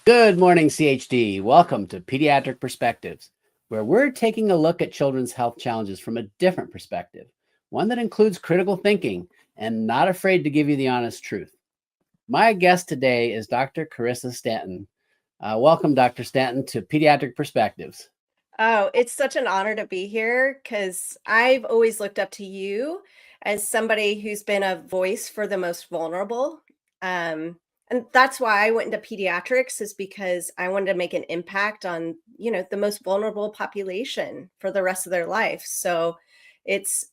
Good morning, CHD. Welcome to Pediatric Perspectives, where we're taking a look at children's health challenges from a different perspective, one that includes critical thinking and not afraid to give you the honest truth. My guest today is Dr. Carissa Stanton. Welcome, Dr. Stanton, to Pediatric Perspectives. Oh, it's such an honor to be here because I've always looked up to you as somebody who's been a voice for the most vulnerable. And that's why I went into pediatrics is because I wanted to make an impact on, the most vulnerable population for the rest of their life. So it's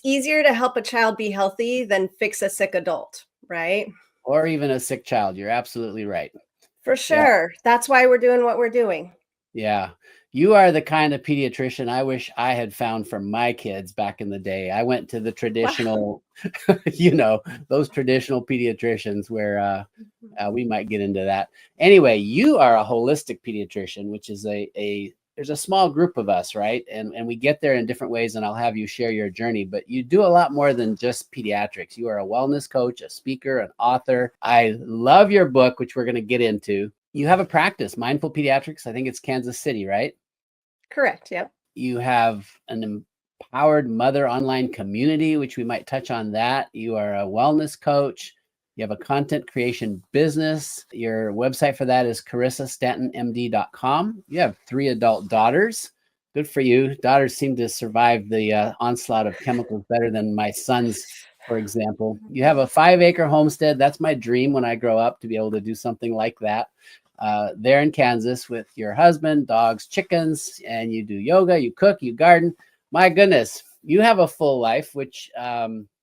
easier to help a child be healthy than fix a sick adult, right? Or even a sick child. You're absolutely right. For Yeah. sure. That's why we're doing what we're doing. Yeah. You are the kind of pediatrician I wish I had found for my kids back in the day. I went to the Wow. traditional, those traditional pediatricians where we might get into that. Anyway, you are a holistic pediatrician, which is there's a small group of us, right? And we get there in different ways, and I'll have you share your journey, but you do a lot more than just pediatrics. You are a wellness coach, a speaker, an author. I love your book, which we're going to get into. You have a practice, Mindful Pediatrics. I think it's Kansas City, right? Correct. Yep. You have an empowered mother online community, which we might touch on that. You are a wellness coach. You have a content creation business. Your website for that is carissastantonmd.com. You have 3 adult daughters. Good for you. Daughters seem to survive the onslaught of chemicals better than my sons, for example. You have a 5-acre homestead. That's my dream when I grow up, to be able to do something like that. There in Kansas with your husband, dogs, chickens, and you do yoga, you cook, you garden. My goodness, you have a full life, which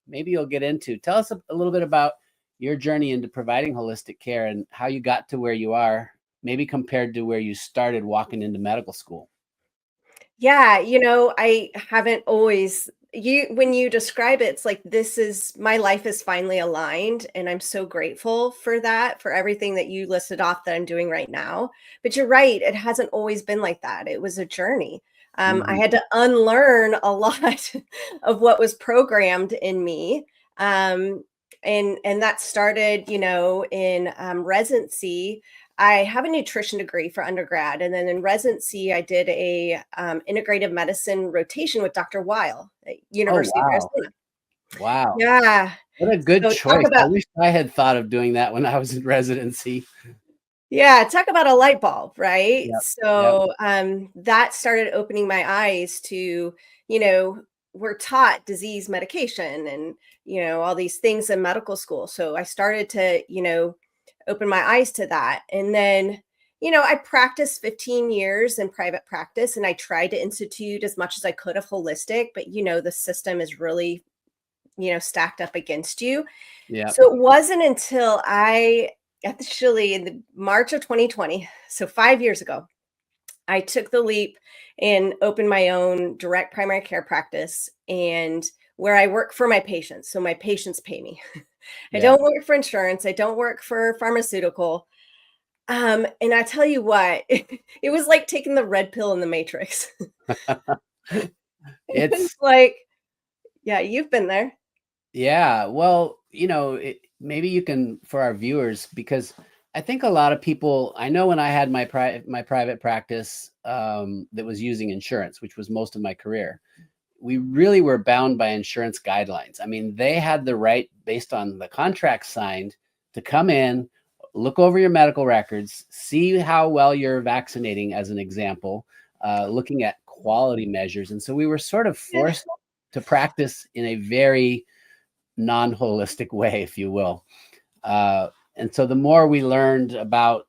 maybe you'll get into. Tell us a little bit about your journey into providing holistic care and how you got to where you are, maybe compared to where you started walking into medical school. Yeah, I haven't always when you describe it, it's like this is my life is finally aligned and I'm so grateful for that, for everything that you listed off that I'm doing right now. But you're right, it hasn't always been like that. It was a journey. I Mhm. had to unlearn a lot of what was programmed in me. And that started, in residency. I have a nutrition degree for undergrad, and then in residency, I did a integrative medicine rotation with Dr. Weil at Oh, University of wow. Arizona. Wow. Yeah. What a good So talk choice. I about wish I had thought of doing that when I was in residency. yeah, talk about a light bulb, right? Yep. Yep. So that started opening my eyes to, you know, we're taught disease medication and all these things in medical school. So I started to, open my eyes to that. And then, I practiced 15 years in private practice and I tried to institute as much as I could of holistic, but the system is really, stacked up against you. Yep. So it wasn't until I actually in the March of 2020, so 5 years ago, I took the leap and opened my own direct primary care practice and where I work for my patients. So my patients pay me. I Yeah. don't work for insurance. I don't work for pharmaceutical. And I tell you what, it was like taking the red pill in the Matrix. It was It's like, yeah, you've been there. Yeah, well, maybe you can for our viewers, because I think a lot of people. I know when I had my private practice that was using insurance, which was most of my career, we really were bound by insurance guidelines. I mean, they had the right, based on the contract signed, to come in, look over your medical records, see how well you're vaccinating, as an example, looking at quality measures, and so we were sort of Yeah. forced to practice in a very non-holistic way, if you will. And so the more we learned about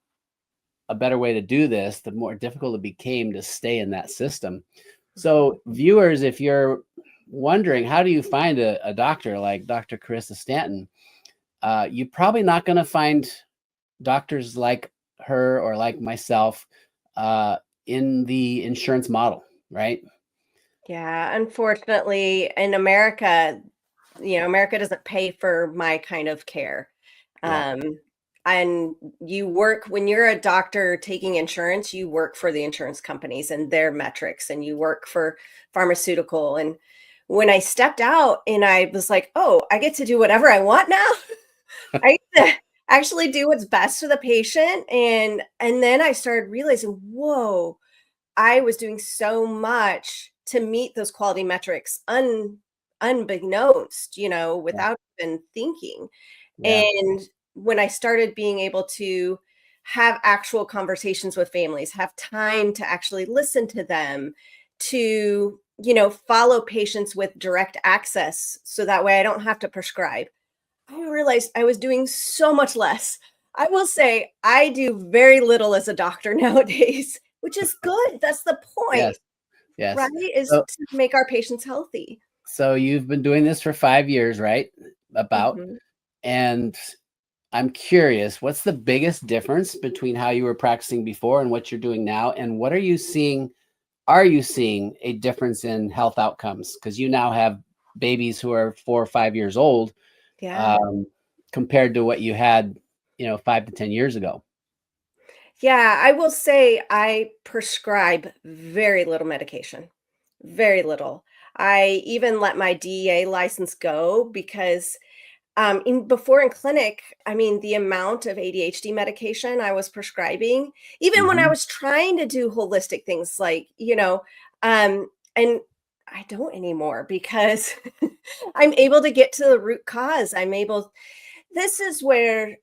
a better way to do this, the more difficult it became to stay in that system. So viewers, if you're wondering, how do you find a doctor like Dr. Carissa Stanton? You're probably not going to find doctors like her or like myself in the insurance model, right? Yeah, unfortunately, in America, America doesn't pay for my kind of care. Yeah. Um, and you work when you're a doctor taking insurance, you work for the insurance companies and their metrics, and you work for pharmaceutical. And when I stepped out and I was like, oh, I get to do whatever I want now. I actually do what's best for the patient. And then I started realizing, whoa, I was doing so much to meet those quality metrics unbeknownst, Yeah. without even thinking. Yeah. And when I started being able to have actual conversations with families, have time to actually listen to them, to, follow patients with direct access so that way I don't have to prescribe, I realized I was doing so much less. I will say I do very little as a doctor nowadays, which is good. That's the Yes. point, right? Yes. Is So, to make our patients healthy. so you've been doing this for 5 years, right? About. Mhm. And I'm curious, what's the biggest difference between how you were practicing before and what you're doing now? And what are you seeing? Are you seeing a difference in health outcomes? Because you now have babies who are 4 or 5 years old, Yeah. um, compared to what you had, 5 to 10 years ago. Yeah, I will say I prescribe very little medication, very little. I even let my DEA license go because before in clinic, I mean, the amount of ADHD medication I was prescribing, even when I Mhm. was trying to do holistic things like, and I don't anymore because I'm able to get to the root cause. This is where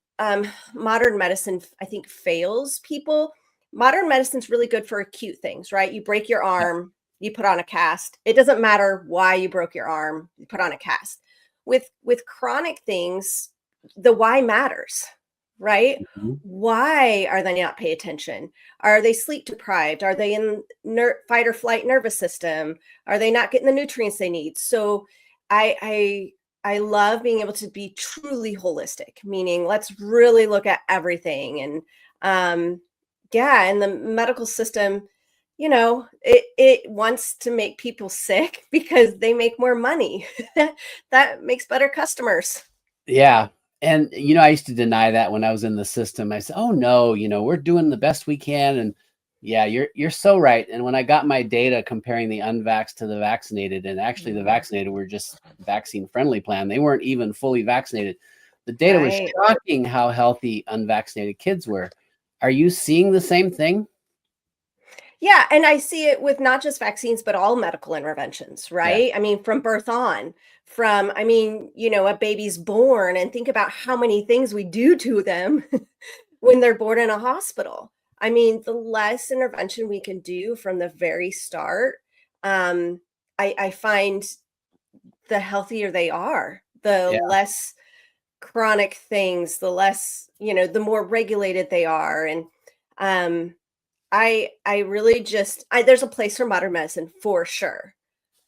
modern medicine, I think, fails people. Modern medicine's really good for acute things, right? You break your Yeah. arm, you put on a cast. It doesn't matter why you broke your arm, you put on a cast. With chronic things, the why matters, right? Mhm. Why are they not pay attention? Are they sleep deprived? Are they in fight or flight nervous system? Are they not getting the nutrients they need? So I love being able to be truly holistic, meaning let's really look at everything. And yeah, and the medical system, it wants to make people sick because they make more money. That makes better customers. Yeah. And I used to deny that when I was in the system. I said, "Oh no, we're doing the best we can." And yeah, you're so right. And when I got my data comparing the unvaxxed to the vaccinated, and actually the Mhm. vaccinated were just vaccine friendly plan. They weren't even fully vaccinated. The data was Right. shocking how healthy unvaccinated kids were. Are you seeing the same thing? Yeah, and I see it with not just vaccines, but all medical interventions, Yes. right? I mean, from birth on, I mean, a baby's born, and think about how many things we do to them when they're born in a hospital. I mean, the less intervention we can do from the very start, um, I find the healthier they are, the Yeah. less chronic things, the less, the more regulated they are. And um, I really there's a place for modern medicine for sure.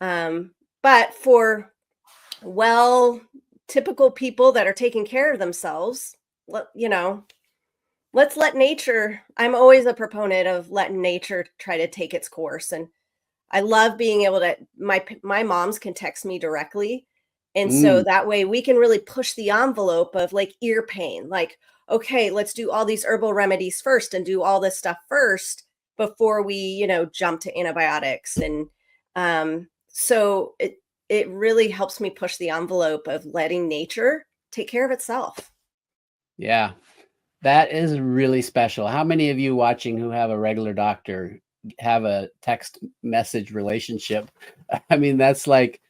Um, but for well, typical people that are taking care of themselves, let, you know, let's let nature. I'm always a proponent of letting nature try to take its course. And I love being able to my moms can text me directly. And so Mm, that way we can really push the envelope of like ear pain. Like, okay, let's do all these herbal remedies first and do all this stuff first before we, jump to antibiotics. And so it really helps me push the envelope of letting nature take care of itself. yeah. That is really special. How many of you watching who have a regular doctor have a text message relationship? I mean, that's like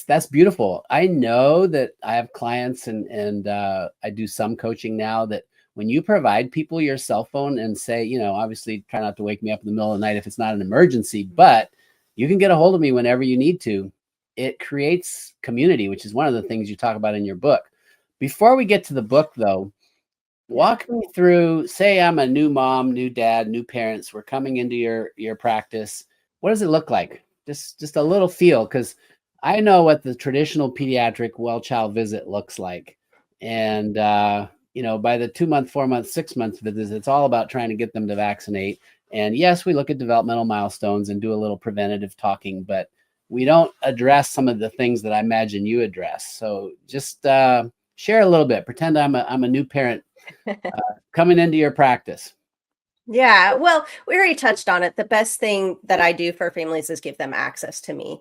that's beautiful. I know that I have clients and I do some coaching now that when you provide people your cell phone and say, obviously try not to wake me up in the middle of the night if it's not an emergency, but you can get a hold of me whenever you need to. It creates community, which is one of the things you talk about in your book. Before we get to the book though, Yeah. walk me through, say I'm a new mom, new dad, new parents. We're coming into your practice. What does it look like? Just a little feel, because I know what the traditional pediatric well child visit looks like. And by the 2 month, 4 month, 6 month visits, it's all about trying to get them to vaccinate. And yes, we look at developmental milestones and do a little preventative talking, but we don't address some of the things that I imagine you address. So just share a little bit. Pretend I'm a new parent coming into your practice. Yeah, well, we already touched on it. The best thing that I do for families is give them access to me.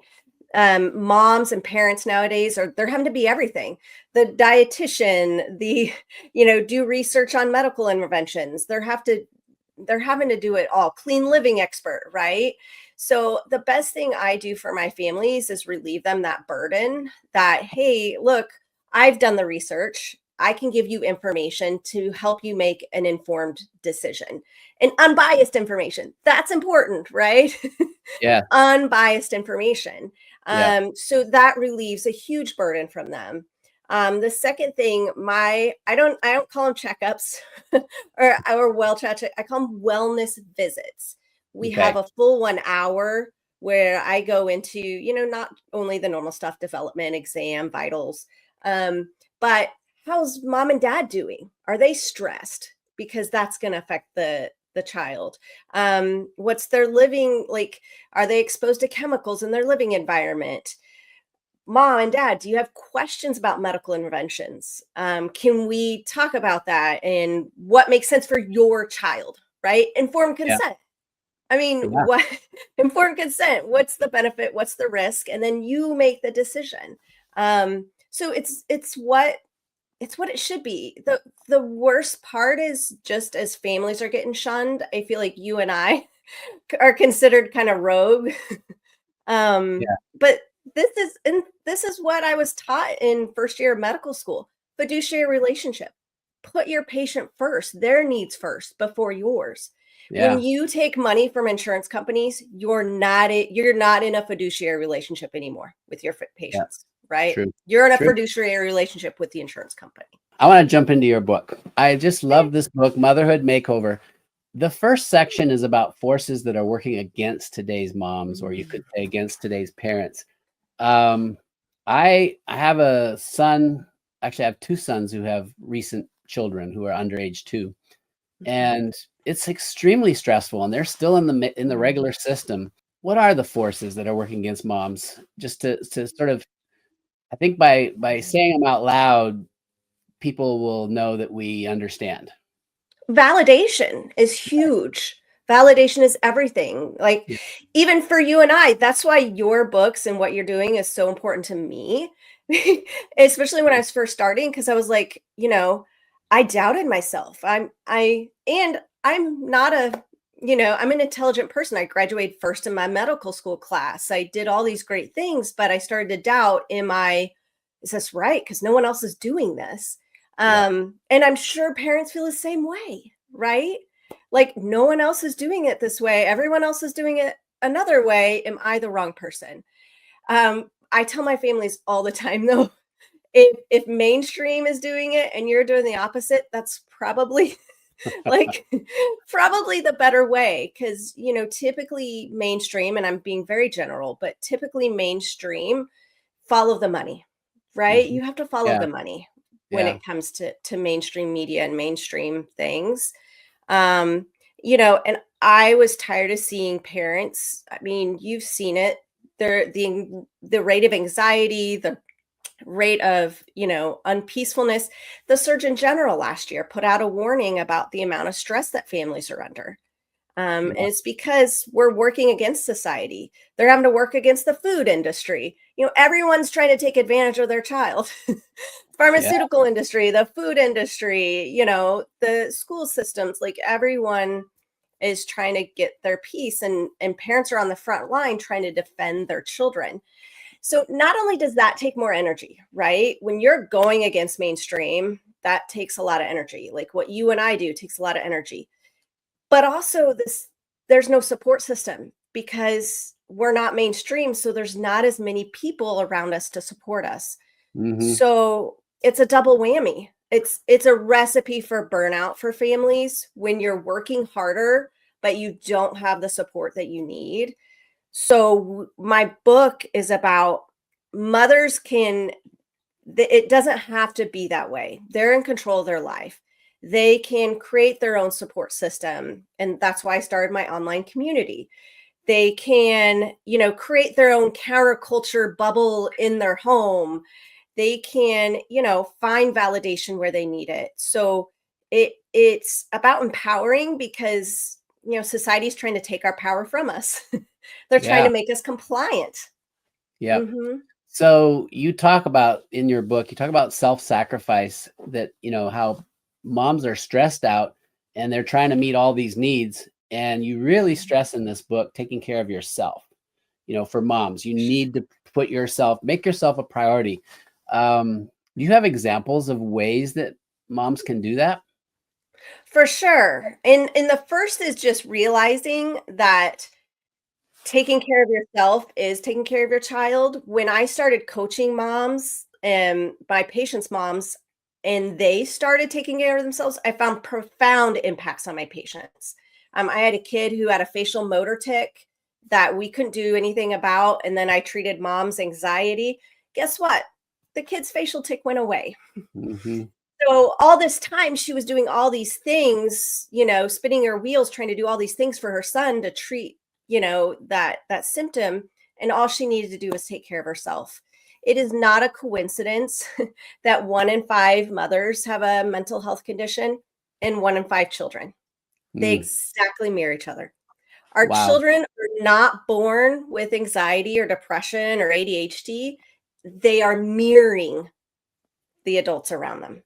Moms and parents nowadays they're having to be everything. The dietitian, do research on medical interventions. They're having to do it all. Clean living expert, right? So the best thing I do for my families is relieve them that burden that, hey, look, I've done the research. I can give you information to help you make an informed decision and unbiased information. That's important, right? Yeah. Unbiased information. Yeah. So that relieves a huge burden from them. The second thing, I don't call them checkups or well check. I call them wellness visits. We have Okay. a full 1 hour where I go into, not only the normal stuff, development, exam, vitals, but how's mom and dad doing? Are they stressed? Because that's going to affect the child. What's their living like? Are they exposed to chemicals in their living environment? Mom and dad, do you have questions about medical interventions? Can we talk about that and what makes sense for your child, right? Informed Yeah. consent. I mean, Yeah. what informed consent? What's the benefit? What's the risk? And then you make the decision. So it's what it should be. The worst part is just as families are getting shunned, I feel like you and I are considered kind of rogue. Yeah. But this is what I was taught in first year of medical school. Fiduciary relationship. Put your patient first, their needs first before yours. When Yeah. you take money from insurance companies, you're not in a fiduciary relationship anymore with your Yeah. patients, right? True. You're in a True. fiduciary relationship with the insurance company. I want to jump into your book. I just love this book, Motherhood Makeover. The first section is about forces that are working against today's moms, or you could say against today's parents. I have a son. Actually, I have two sons who have recent children who are under age 2, and it's extremely stressful. And they're still in the regular system. What are the forces that are working against moms? Just to sort of, I think by saying them out loud, people will know that we understand. Validation is huge. Validation is everything. Like, Yeah. even for you and I, that's why your books and what you're doing is so important to me. Especially when I was first starting, because I was like, I doubted myself. I'm not I'm an intelligent person. I graduated first in my medical school class. I did all these great things, but I started to doubt, is this right? Because no one else is doing this. Yeah. And I'm sure parents feel the same way, right? Like, no one else is doing it this way. Everyone else is doing it another way. Am I the wrong person? I tell my families all the time, though, if mainstream is doing it and you're doing the opposite, that's probably like probably the better way. Because typically mainstream, and I'm being very general, but typically mainstream follow the money, right? Mhm. You have to follow Yeah. the money when Yeah. it comes to mainstream media and mainstream things. Um, and I was tired of seeing parents. I mean, you've seen it. The rate of anxiety, the rate of, unpeacefulness. The Surgeon General last year put out a warning about the amount of stress that families are under. And Yeah. it's because we're working against society. They're having to work against the food industry. Everyone's trying to take advantage of their child. Yeah. Pharmaceutical industry, the food industry, the school systems, like everyone is trying to get their piece, and parents are on the front line trying to defend their children. So not only does that take more energy, right? When you're going against mainstream, that takes a lot of energy. Like what you and I do takes a lot of energy. But also there's no support system because we're not mainstream, so there's not as many people around us to support us. Mhm. So it's a double whammy. It's a recipe for burnout for families when you're working harder, but you don't have the support that you need. So my book is about mothers it doesn't have to be that way. They're in control of their life. They can create their own support system. And that's why I started my online community. They can, create their own counterculture bubble in their home. They can, find validation where they need it. So it's about empowering because, society's trying to take our power from us. They're trying Yeah. to make us compliant. Yep. Mhm. So you talk about in your book, you talk about self-sacrifice, that, how moms are stressed out and they're trying to meet all these needs. And you really stress in this book taking care of yourself. For moms, you need to make yourself a priority. Do you have examples of ways that moms can do that? For sure. And the first is just realizing that taking care of yourself is taking care of your child. When I started coaching moms and my patients' moms, and they started taking care of themselves, I found profound impacts on my patients. I had a kid who had a facial motor tic that we couldn't do anything about, and then I treated mom's anxiety. Guess what? The kid's facial tic went away. Hmm. So all this time she was doing all these things, spinning her wheels, trying to do all these things for her son to treat, that symptom. And all she needed to do was take care of herself. It is not a coincidence that 1 in 5 mothers have a mental health condition and 1 in 5 children. They Mm, exactly mirror each other. Our wow. children are not born with anxiety or depression or ADHD. They are mirroring the adults around them.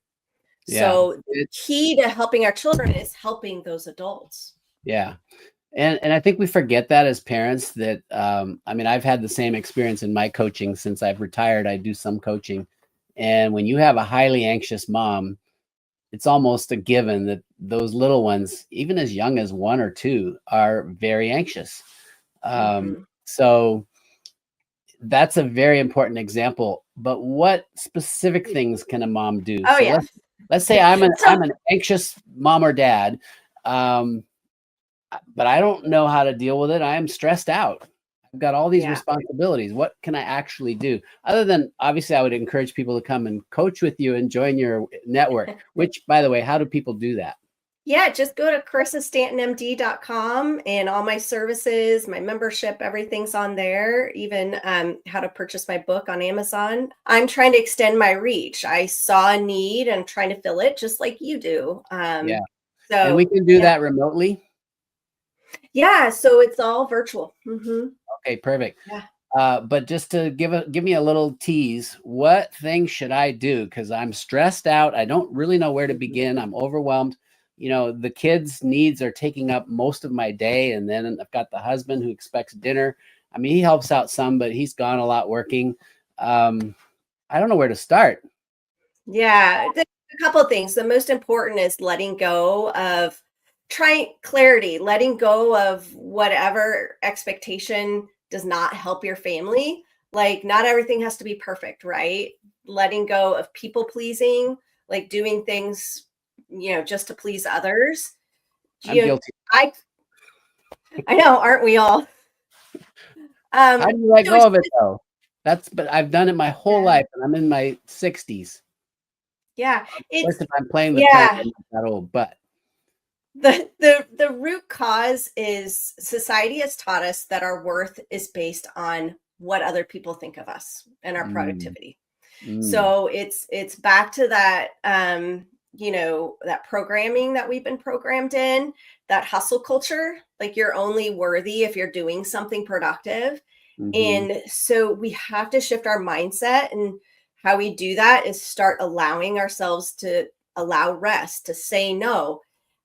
Yeah. So the key to helping our children is helping those adults. Yeah. And I think we forget that as parents, that I mean, I've had the same experience in my coaching. Since I've retired, I do some coaching. And when you have a highly anxious mom, it's almost a given that those little ones, even as young as 1 or 2, are very anxious. Mhm. So that's a very important example. But what specific things can a mom do? Oh, So yeah. let's say I'm So an anxious mom or dad. Um, but I don't know how to deal with it. I am stressed out. I've got all these yeah. responsibilities. What can I actually do? Other than, obviously, I would encourage people to come and coach with you and join your network, which, by the way, how do people do that? Yeah, just go to CarissaStantonMD.com and all my services, my membership, everything's on there, even how to purchase my book on Amazon. I'm trying to extend my reach. I saw a need and I'm trying to fill it just like you do. Yeah. And we So, can do yeah. that remotely. Yeah, so it's all virtual. Okay, perfect. Yeah. But just to give me a little tease, what things should I do? Because I'm stressed out. I don't really know where to Mhm. begin. I'm overwhelmed. The kids' needs are taking up most of my day, and then I've got the husband who expects dinner. I mean, he helps out some, but he's gone a lot working. Um, I don't know where to start. Yeah, there's a couple of things. The most important is letting go of trying clarity, letting go of whatever expectation does not help your family. Like, not everything has to be perfect, right? Letting go of people pleasing, like doing things, just to please others. I'm You, guilty. I, I know, aren't we all? How do Um, you let so it's go of it though? But I've done it my whole yeah, life, and I'm in my 60s. yeah, Of course, it's if I'm playing the piano, yeah. I'm not that old, but The root cause is society has taught us that our worth is based on what other people think of us and our mm, productivity. mm, So it's back to that that programming that we've been programmed in, that hustle culture, like you're only worthy if you're doing something productive. mhm. And so we have to shift our mindset, and how we do that is start allowing ourselves to allow rest, to say no,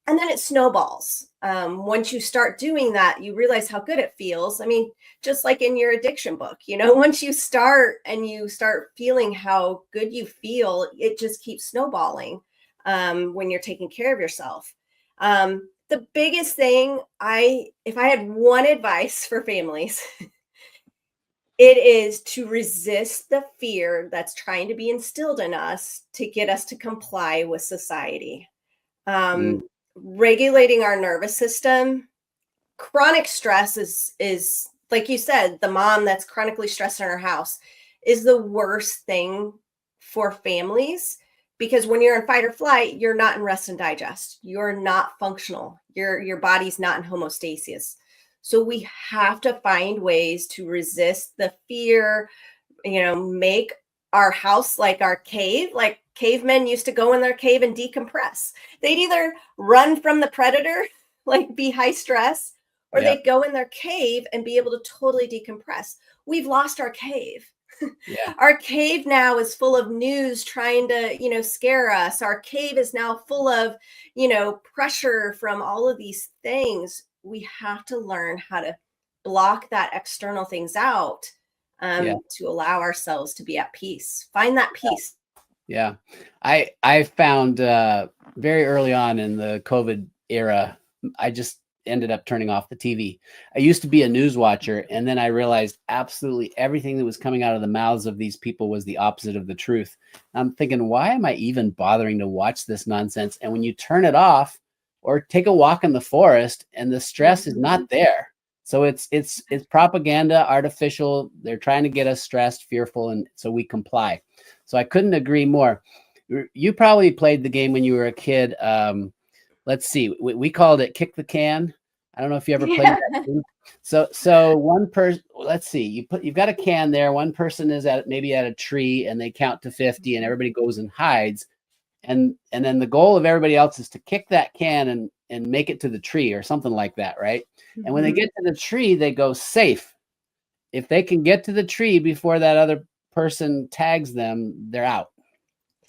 and then it snowballs. Once you start doing that, you realize how good it feels. I mean, just like in your addiction book, once you start and you start feeling how good you feel, it just keeps snowballing when you're taking care of yourself. The biggest thing, if I had one advice for families, it is to resist the fear that's trying to be instilled in us to get us to comply with society. Mm, Regulating our nervous system. Chronic stress is like you said, the mom that's chronically stressed in her house is the worst thing for families, because when you're in fight or flight, you're not in rest and digest. You're not functional. Your body's not in homeostasis. So we have to find ways to resist the fear, make our house like our cave, like cavemen used to go in their cave and decompress. They'd either run from the predator, like be high stress, or Yeah. they'd go in their cave and be able to totally decompress. We've lost our cave. Yeah. Our cave now is full of news trying to, scare us. Our cave is now full of, pressure from all of these things. We have to learn how to block that external things out Yeah. to allow ourselves to be at peace. Find that peace. Yeah. I found very early on in the COVID era, I just ended up turning off the TV. I used to be a news watcher, and then I realized absolutely everything that was coming out of the mouths of these people was the opposite of the truth. I'm thinking, why am I even bothering to watch this nonsense? And when you turn it off or take a walk in the forest and the stress is not there. So it's propaganda, artificial. They're trying to get us stressed, fearful, and so we comply. So I couldn't agree more. You probably played the game when you were a kid. Let's see, we called it kick the can. I don't know if you ever played that game. So one person, let's see, you've got a can there. One person is maybe at a tree and they count to 50 and everybody goes and hides. And then the goal of everybody else is to kick that can and make it to the tree or something like that, right? And when they get to the tree, they go safe. If they can get to the tree before that other person tags them, they're out.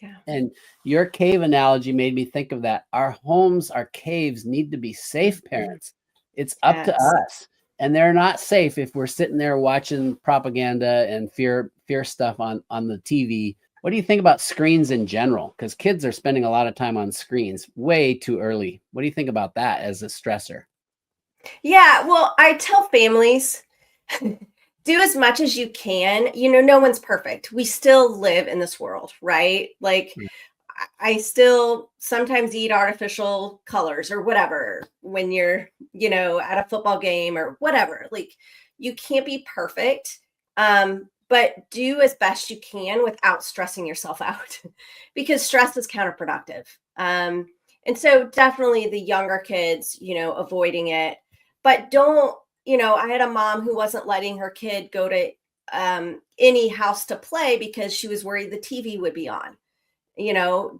Yeah. And your cave analogy made me think of that. Our homes, our caves need to be safe, parents. It's up to us. And they're not safe if we're sitting there watching propaganda and fear stuff on the TV. What do you think about screens in general? Because kids are spending a lot of time on screens way too early. What do you think about that as a stressor? Yeah, well, I tell families do as much as you can. No one's perfect. We still live in this world, right? Like, I still sometimes eat artificial colors or whatever when you're, at a football game or whatever. Like, you can't be perfect, but do as best you can without stressing yourself out because stress is counterproductive. And so definitely the younger kids, avoiding it, but don't, I had a mom who wasn't letting her kid go to any house to play because she was worried the TV would be on.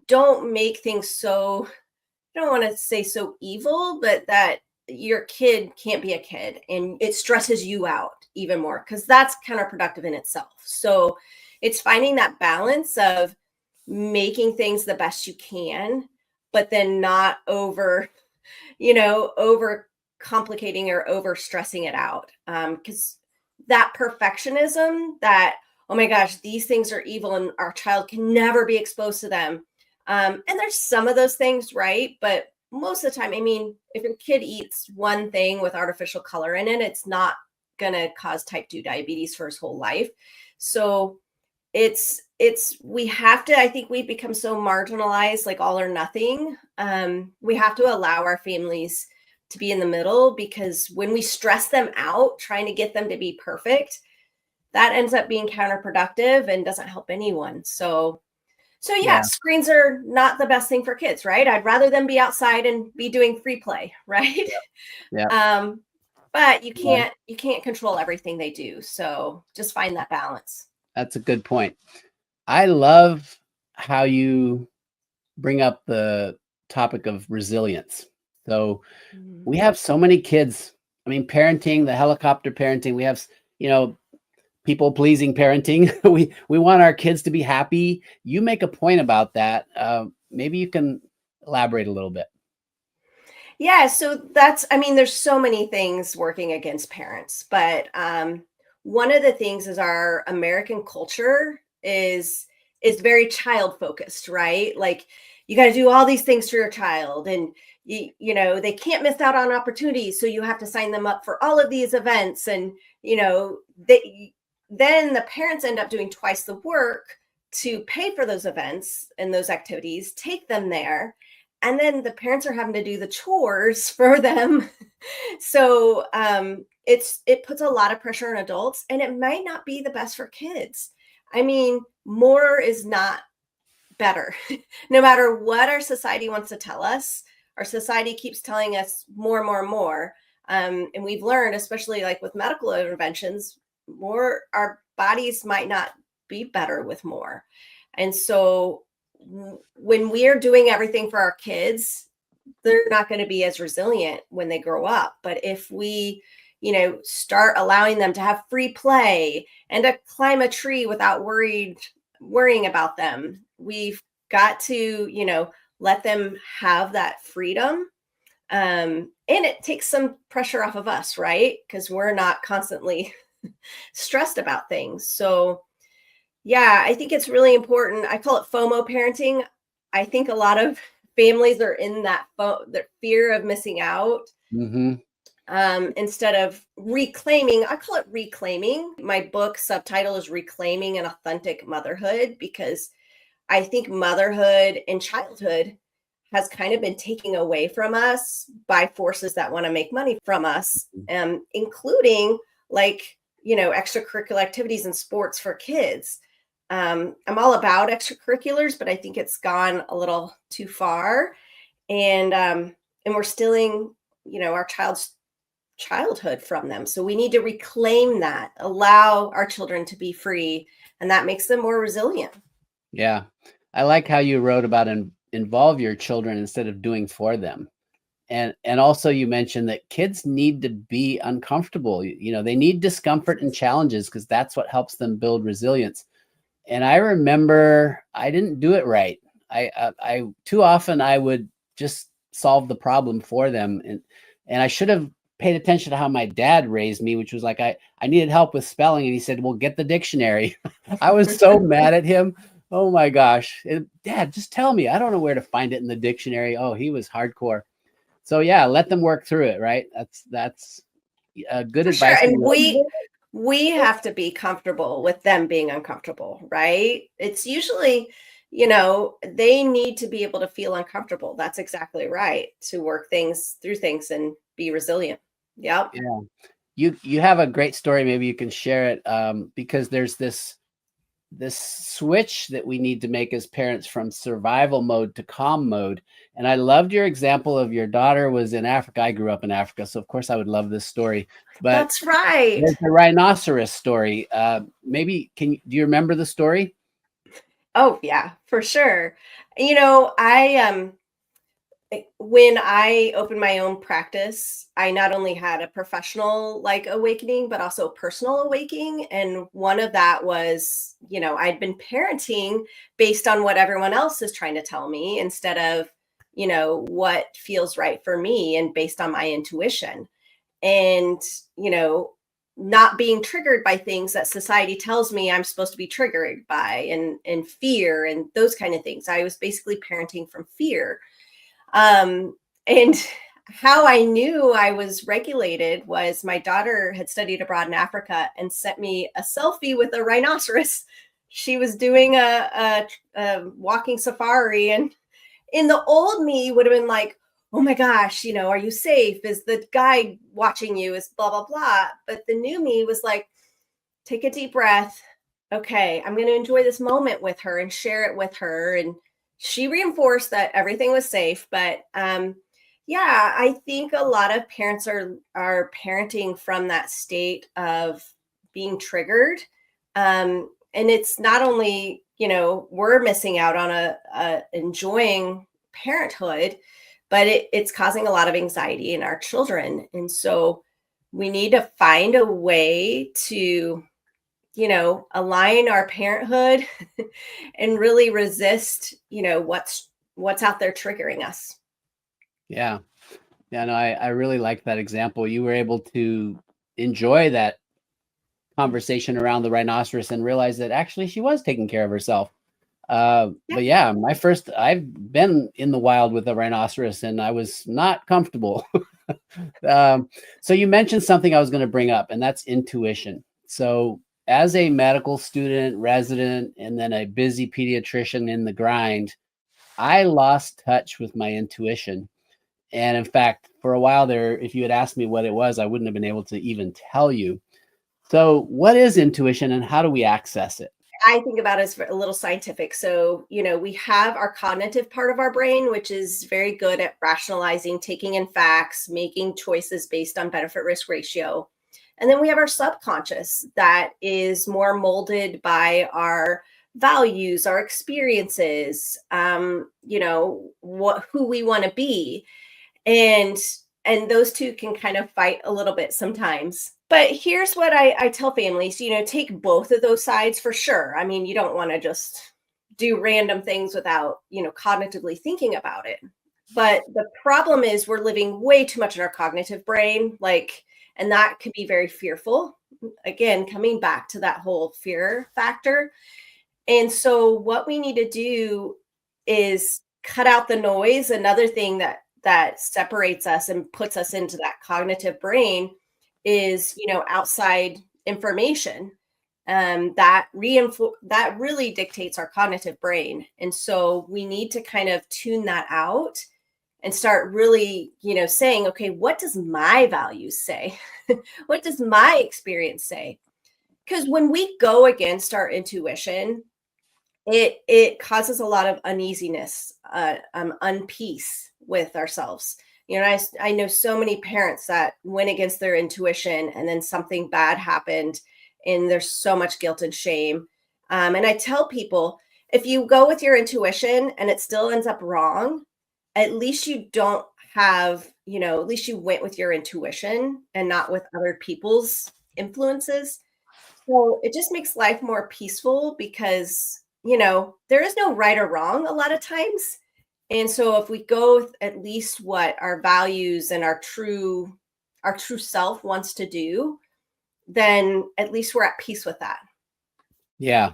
Don't make things so, I don't want to say so evil, but that your kid can't be a kid and it stresses you out even more because that's counterproductive in itself. So it's finding that balance of making things the best you can, but then not over complicating or over stressing it out. Because that perfectionism that, oh my gosh, these things are evil and our child can never be exposed to them. And there's some of those things, right? But most of the time, I mean, if your kid eats one thing with artificial color in it, it's not going to cause type 2 diabetes for his whole life. So we have to, I think we've become so marginalized, like all or nothing. We have to allow our families to be in the middle because when we stress them out, trying to get them to be perfect, that ends up being counterproductive and doesn't help anyone. So yeah, screens are not the best thing for kids, right? I'd rather them be outside and be doing free play, right? Yeah. But you can't control everything they do. So just find that balance. That's a good point. I love how you bring up the topic of resilience. So we have so many kids. I mean, parenting, the helicopter parenting, we have, people pleasing parenting. we want our kids to be happy. You make a point about that. Maybe you can elaborate a little bit. Yeah, so there's so many things working against parents, but one of the things is our American culture is very child focused, right? Like you got to do all these things for your child and they can't miss out on opportunities, so you have to sign them up for all of these events and then the parents end up doing twice the work to pay for those events and those activities, take them there, and then the parents are having to do the chores for them. So it puts a lot of pressure on adults, and it might not be the best for kids. I mean, more is not better. No matter what our society wants to tell us, our society keeps telling us more, more, more. And we've learned, especially like with medical interventions, more, our bodies might not be better with more. And so when we're doing everything for our kids, they're not going to be as resilient when they grow up. But if we, start allowing them to have free play and to climb a tree without worrying about them, we've got to, let them have that freedom. And it takes some pressure off of us, right? Because we're not constantly stressed about things. So yeah, I think it's really important. I call it FOMO parenting. I think a lot of families are in that fear of missing out. Mm-hmm. Instead of reclaiming. I call it reclaiming. My book subtitle is Reclaiming an Authentic Motherhood, because I think motherhood and childhood has kind of been taken away from us by forces that want to make money from us, including extracurricular activities and sports for kids. I'm all about extracurriculars, but I think it's gone a little too far, and we're stealing, our child's childhood from them. So we need to reclaim that, allow our children to be free, and that makes them more resilient. Yeah. I like how you wrote about involve your children instead of doing for them. And also you mentioned that kids need to be uncomfortable. They need discomfort and challenges because that's what helps them build resilience. And I remember I didn't do it right. I too often I would just solve the problem for them. And I should have paid attention to how my dad raised me, which was like, I needed help with spelling. And he said, well, get the dictionary. I was so mad at him. Oh my gosh. Dad, just tell me. I don't know where to find it in the dictionary. Oh, he was hardcore. So yeah, let them work through it. Right. That's good advice. Sure. And we have to be comfortable with them being uncomfortable, right? It's usually, they need to be able to feel uncomfortable. That's exactly right. To work through things and be resilient. Yep. Yeah. You have a great story. Maybe you can share it, because there's this switch that we need to make as parents from survival mode to calm mode. And I loved your example of your daughter was in Africa. I grew up in Africa, so of course I would love this story. But that's right. There's the rhinoceros story. Maybe do you remember the story? Oh yeah, for sure. When I opened my own practice, I not only had a professional awakening, but also a personal awakening. And one of that was, I'd been parenting based on what everyone else is trying to tell me instead of, what feels right for me and based on my intuition. And, not being triggered by things that society tells me I'm supposed to be triggered by, and fear and those kind of things. I was basically parenting from fear. And how I knew I was regulated was my daughter had studied abroad in Africa and sent me a selfie with a rhinoceros. She was doing a walking safari, and in the old me would have been like, oh my gosh, are you safe? Is the guide watching you? Is blah, blah, blah. But the new me was like, take a deep breath. Okay, I'm going to enjoy this moment with her and share it with her. And she reinforced that everything was safe. But yeah, I think a lot of parents are parenting from that state of being triggered. And it's not only, we're missing out on a enjoying parenthood, but it's causing a lot of anxiety in our children. And so we need to find a way to, align our parenthood and really resist, what's out there triggering us. Yeah. Yeah. No, I really like that example. You were able to enjoy that conversation around the rhinoceros and realize that actually she was taking care of herself. But yeah, I've been in the wild with a rhinoceros and I was not comfortable. So you mentioned something I was going to bring up, and that's intuition. So as a medical student, resident, and then a busy pediatrician in the grind, I lost touch with my intuition. And in fact, for a while there, if you had asked me what it was, I wouldn't have been able to even tell you. So what is intuition and how do we access it? I think about it as a little scientific. So, we have our cognitive part of our brain, which is very good at rationalizing, taking in facts, making choices based on benefit risk ratio. And then we have our subconscious that is more molded by our values, our experiences, who we want to be. And those two can kind of fight a little bit sometimes. But here's what I tell families, take both of those sides for sure. I mean, you don't want to just do random things without, cognitively thinking about it. But the problem is we're living way too much in our cognitive brain, and that can be very fearful. Again, coming back to that whole fear factor. And so what we need to do is cut out the noise. Another thing that separates us and puts us into that cognitive brain is, outside information. That really dictates our cognitive brain. And so we need to kind of tune that out and start really, saying, okay, what does my values say? What does my experience say? Because when we go against our intuition, it causes a lot of uneasiness, unpeace with ourselves. I know so many parents that went against their intuition and then something bad happened and there's so much guilt and shame. And I tell people, if you go with your intuition and it still ends up wrong, at least you don't have, at least you went with your intuition and not with other people's influences. So it just makes life more peaceful because, there is no right or wrong a lot of times. And so if we go with at least what our values and our true self wants to do, then at least we're at peace with that. Yeah.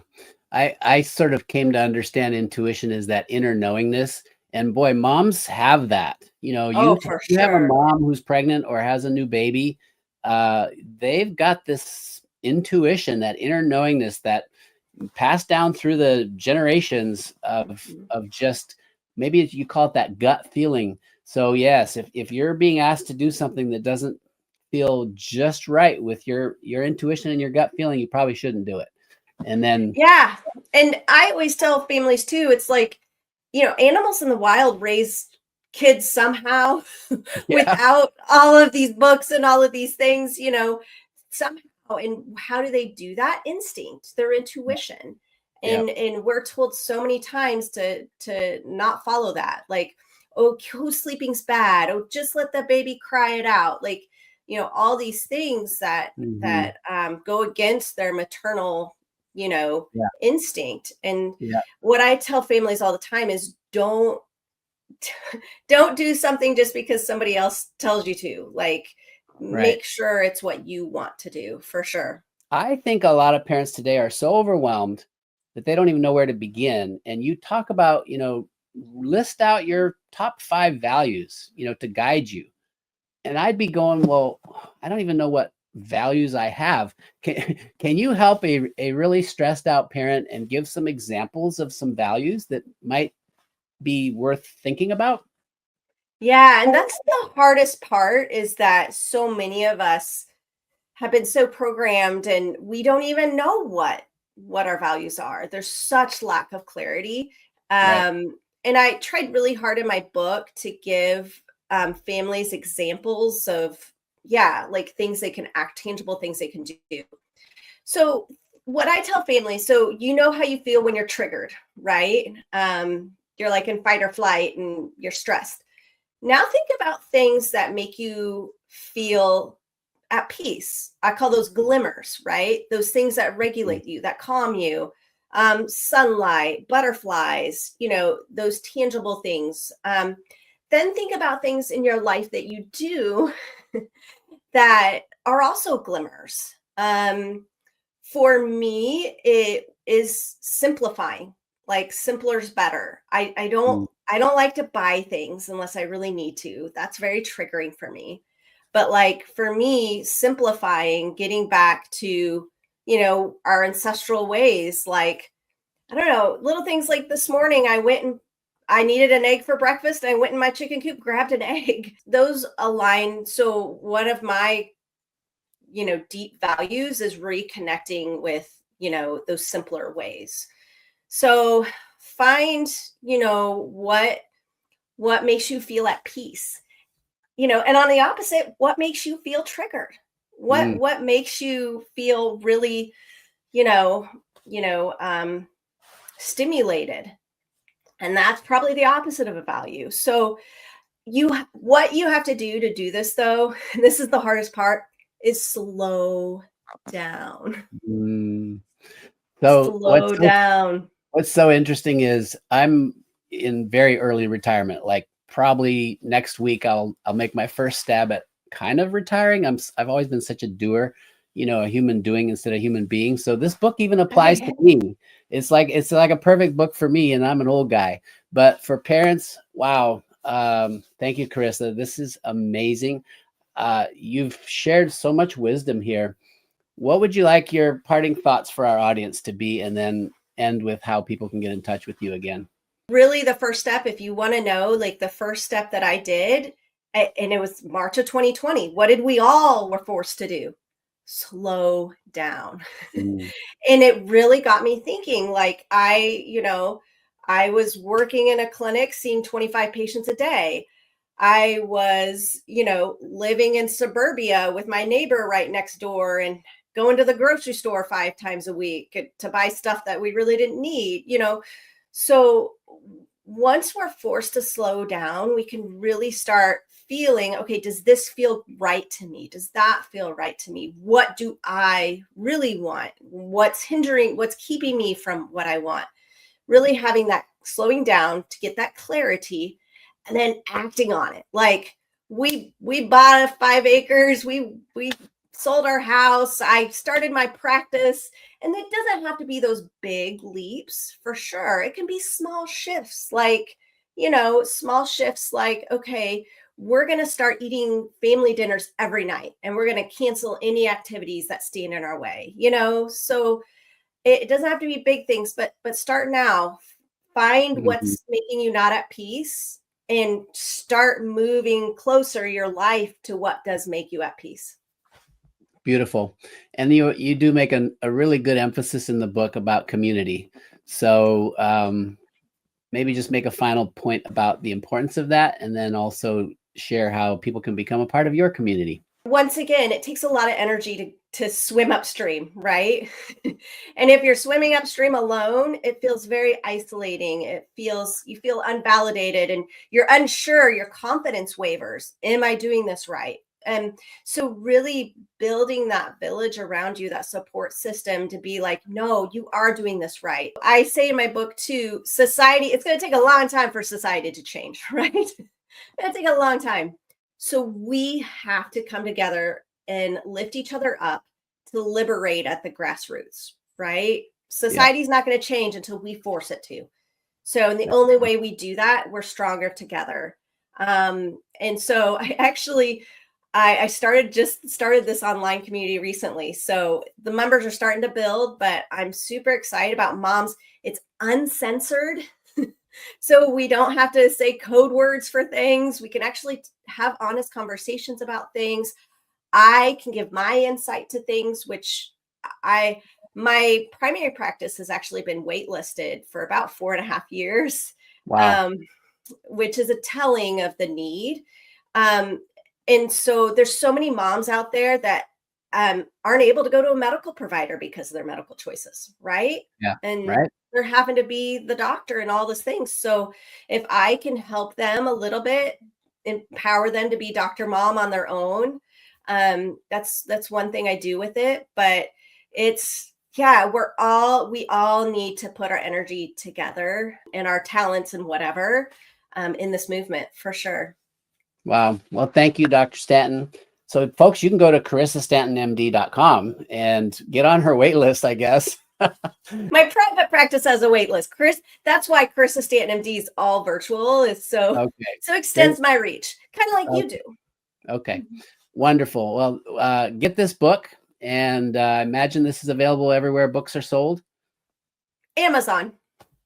I sort of came to understand intuition as that inner knowingness. And boy, moms have that. For you have a sure. mom who's pregnant or has a new baby. They've got this intuition, that inner knowingness that passed down through the generations of just, maybe you call it that gut feeling. So yes, if you're being asked to do something that doesn't feel just right with your intuition and your gut feeling, you probably shouldn't do it. And then Yeah. And I always tell families too, it's like, animals in the wild raise kids somehow without all of these books and all of these things, somehow. And how do they do that? Instinct, their intuition. And we're told so many times to not follow that. Like, oh, who's sleeping's bad. Oh, just let the baby cry it out. Like, all these things that go against their maternal instinct. And what I tell families all the time is don't do something just because somebody else tells you to. Make sure it's what you want to do, for sure. I think a lot of parents today are so overwhelmed that they don't even know where to begin. And you talk about, list out your top 5 values, to guide you. And I'd be going, well, I don't even know what values I have. Can you help a really stressed out parent and give some examples of some values that might be worth thinking about? Yeah, and that's the hardest part, is that so many of us have been so programmed and we don't even know what our values are. There's such lack of clarity. And I tried really hard in my book to give families examples of things they can act, tangible things they can do. So what I tell families, so how you feel when you're triggered, right? You're like in fight or flight and you're stressed. Now think about things that make you feel at peace. I call those glimmers, right? Those things that regulate you, that calm you. Sunlight, butterflies, those tangible things. Then think about things in your life that you do that are also glimmers. For me, it is simplifying. Like, simpler is better. I don't like to buy things unless I really need to. That's very triggering for me. But for me, simplifying, getting back to, our ancestral ways, I don't know, little things like this morning, I needed an egg for breakfast. I went in my chicken coop, grabbed an egg. Those align. So one of my, deep values is reconnecting with, those simpler ways. So find, what makes you feel at peace, and on the opposite, what makes you feel triggered? What makes you feel really, stimulated. And that's probably the opposite of a value. So what you have to do this though, and this is the hardest part, is slow down. Mm. So Slow down. what's so interesting is I'm in very early retirement. Like probably next week, I'll make my first stab at kind of retiring. I've always been such a doer, a human doing instead of human being. So this book even applies to me. It's like a perfect book for me, and I'm an old guy. But for parents, wow. Thank you, Carissa. This is amazing. You've shared so much wisdom here. What would you like your parting thoughts for our audience to be, and then end with how people can get in touch with you again? Really, the first step, if you want to know, like the first step that I did, and it was March of 2020. What did we all were forced to do? Slow down. Mm. And it really got me thinking, like I was working in a clinic seeing 25 patients a day. I was, living in suburbia with my neighbor right next door and going to the grocery store 5 times a week to buy stuff that we really didn't need. So once we're forced to slow down, we can really start feeling, okay, does this feel right to me? Does that feel right to me? What do I really want? What's keeping me from what I want? Really having that slowing down to get that clarity and then acting on it. Like we bought 5 acres, we sold our house, I started my practice, and it doesn't have to be those big leaps for sure. It can be small shifts, like, okay, we're going to start eating family dinners every night and we're going to cancel any activities that stand in our way, so it doesn't have to be big things, but start now. Find what's making you not at peace and start moving closer your life to what does make you at peace. Beautiful. And you do make a really good emphasis in the book about community. So maybe just make a final point about the importance of that, and then also share how people can become a part of your community. Once again, it takes a lot of energy to swim upstream, right? And if you're swimming upstream alone, it feels very isolating. You feel unvalidated and you're unsure, your confidence wavers. Am I doing this right? And so really building that village around you, that support system to be like, no, you are doing this right. I say in my book too, it's going to take a long time for society to change, right? It's going to take a long time. So we have to come together and lift each other up to liberate at the grassroots, right? Society's not going to change until we force it to. So the only way we do that, we're stronger together. And so I started this online community recently. So the members are starting to build, but I'm super excited about moms. It's uncensored. So we don't have to say code words for things. We can actually have honest conversations about things. I can give my insight to things, which my primary practice has actually been waitlisted for about 4.5 years. Wow. Which is a telling of the need. And so there's so many moms out there that aren't able to go to a medical provider because of their medical choices, right? Yeah. And right. they're having to be the doctor and all those things. So if I can help them a little bit, empower them to be Dr. Mom on their own, that's one thing I do with it. But we all need to put our energy together and our talents and whatever in this movement for sure. Wow. Well, thank you, Dr. Stanton. So folks, you can go to CarissaStantonMD.com and get on her wait list, I guess. My private practice has a wait list. That's why Carissa Stanton MD is all virtual. So extends my reach, kind of like you do. Okay. Wonderful. Well, get this book, and imagine this is available everywhere books are sold. Amazon.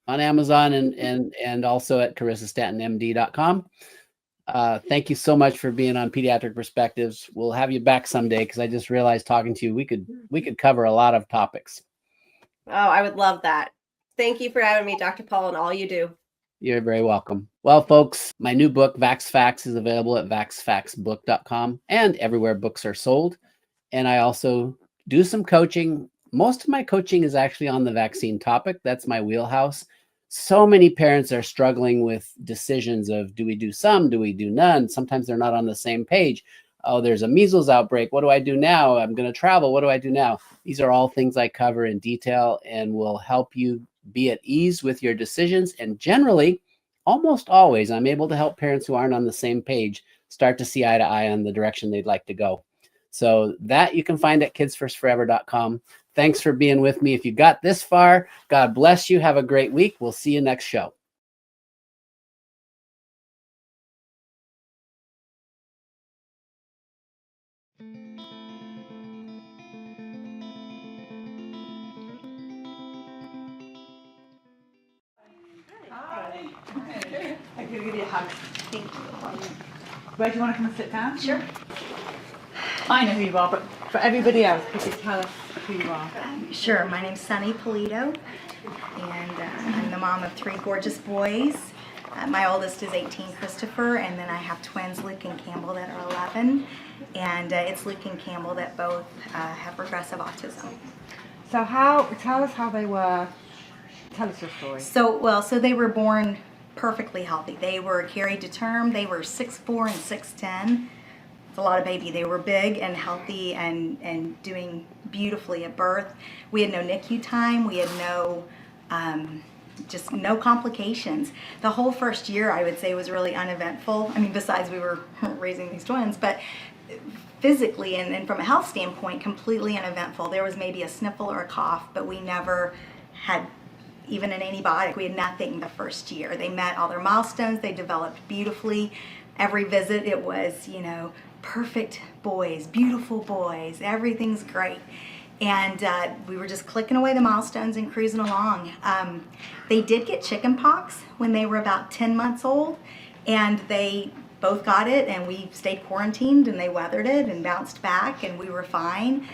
On Amazon and also at CarissaStantonMD.com. Thank you so much for being on Pediatric Perspectives. We'll have you back someday, because I just realized talking to you, we could cover a lot of topics. Oh, I would love that. Thank you for having me, Dr. Paul, and all you do. You're very welcome. Well, folks, my new book, Vax Facts, is available at vaxfaxbook.com and everywhere books are sold. And I also do some coaching most of my coaching is actually on the vaccine topic. That's my wheelhouse. So many parents are struggling with decisions of, do we do some, do we do none? Sometimes they're not on the same page. Oh, there's a measles outbreak. What do I do now? I'm going to travel. What do I do now? These are all things I cover in detail and will help you be at ease with your decisions. And generally, almost always, I'm able to help parents who aren't on the same page start to see eye to eye on the direction they'd like to go. So that you can find at kidsfirstforever.com. Thanks for being with me. If you got this far, God bless you. Have a great week. We'll see you next show. Hi. I'm going to give you a hug. Thank you. Where do you want to come and sit down? Sure. I know who you are, but for everybody else, could you tell us who you are? Sure, my name's Sunny Polito, and I'm the mom of 3 gorgeous boys. My oldest is 18, Christopher, and then I have twins, Luke and Campbell, that are 11, and it's Luke and Campbell that both have progressive autism. So tell us how they were, tell us your story. So they were born perfectly healthy. They were carried to term. They were 6'4" and 6'10". It's a lot of baby. They were big and healthy and doing beautifully at birth. We had no NICU time. We had no, just no complications. The whole first year, I would say, was really uneventful. I mean, besides we were raising these twins, but physically and from a health standpoint, completely uneventful. There was maybe a sniffle or a cough, but we never had even an antibiotic. We had nothing the first year. They met all their milestones. They developed beautifully. Every visit, it was, perfect boys, beautiful boys, everything's great. And we were just clicking away the milestones and cruising along. They did get chicken pox when they were about 10 months old, and they both got it, and we stayed quarantined, and they weathered it and bounced back, and we were fine.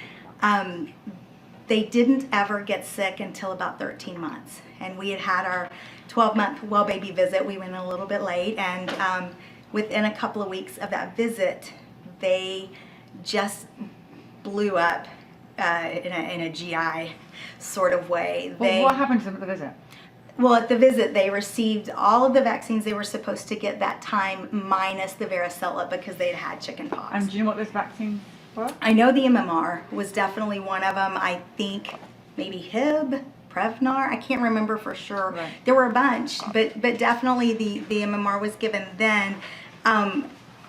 They didn't ever get sick until about 13 months. And we had our 12-month well baby visit. We went a little bit late, and within a couple of weeks of that visit, they just blew up in a GI sort of way. Well, what happened to them at the visit? Well, at the visit, they received all of the vaccines they were supposed to get that time, minus the varicella, because they'd had chicken pox. And do you know what this vaccine was? I know the MMR was definitely one of them. I think maybe Hib, Prevnar. I can't remember for sure. Right. There were a bunch, but definitely the MMR was given then.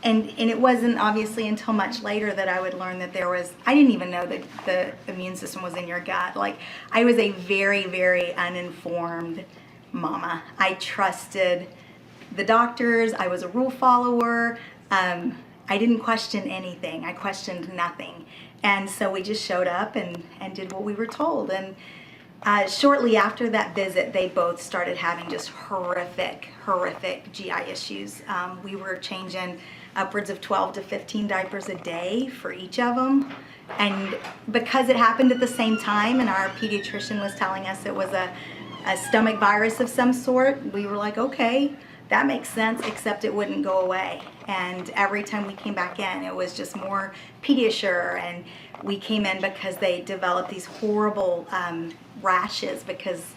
And it wasn't obviously until much later that I would learn that there was, I didn't even know that the immune system was in your gut. Like, I was a very, very uninformed mama. I trusted the doctors. I was a rule follower. I didn't question anything. I questioned nothing. And so we just showed up and did what we were told. And shortly after that visit, they both started having just horrific GI issues. We were changing upwards of 12 to 15 diapers a day for each of them. And because it happened at the same time, and our pediatrician was telling us it was a stomach virus of some sort, we were like, okay, that makes sense, except it wouldn't go away. And every time we came back in, it was just more Pediasure, and we came in because they developed these horrible rashes because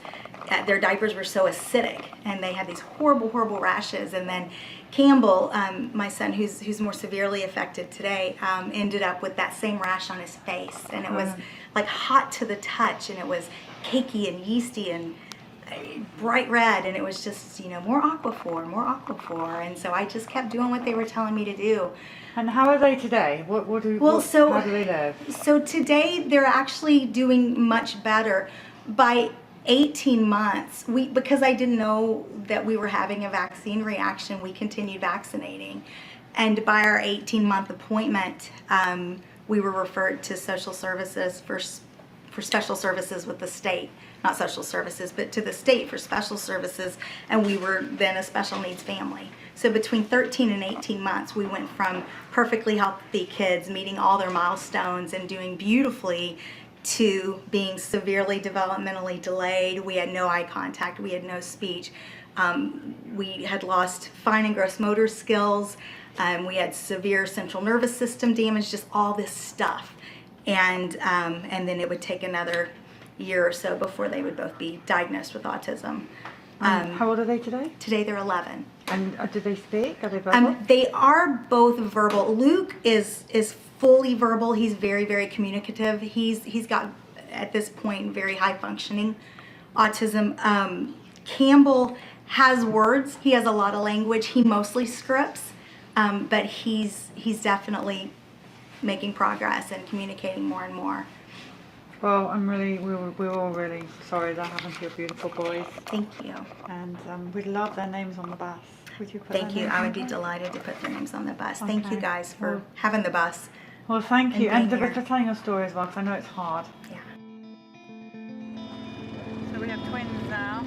their diapers were so acidic, and they had these horrible rashes. And then Campbell, my son, who's more severely affected today, ended up with that same rash on his face, and it was like hot to the touch, and it was cakey and yeasty and bright red, and it was just, more aquaphor, and so I just kept doing what they were telling me to do. And how are they today? How do they live? So today they're actually doing much better. By 18 months, because I didn't know that we were having a vaccine reaction, we continued vaccinating. And by our 18-month appointment, we were referred to social services for special services with the state. Not social services, but to the state for special services, and we were then a special needs family. So between 13 and 18 months, we went from perfectly healthy kids meeting all their milestones and doing beautifully to being severely developmentally delayed. We had no eye contact, we had no speech. We had lost fine and gross motor skills. We had severe central nervous system damage, just all this stuff. and then it would take another year or so before they would both be diagnosed with autism. How old are they today? Today they're 11. And did they speak? Are they verbal? They are both verbal. Luke is fully verbal. He's very, very communicative. He's got, at this point, very high functioning autism. Campbell has words. He has a lot of language. He mostly scripts, but he's definitely making progress and communicating more and more. Well, we're all really sorry that happened to your beautiful boys. Thank you. And we'd love their names on the bus. Would you put Thank their you. names I on would be the bus? delighted to put their names on the bus. Thank you Okay. guys for Well- having the bus. Well, thank you. And And being for here. telling your story as well, because I know it's hard. Yeah. So we have twins now.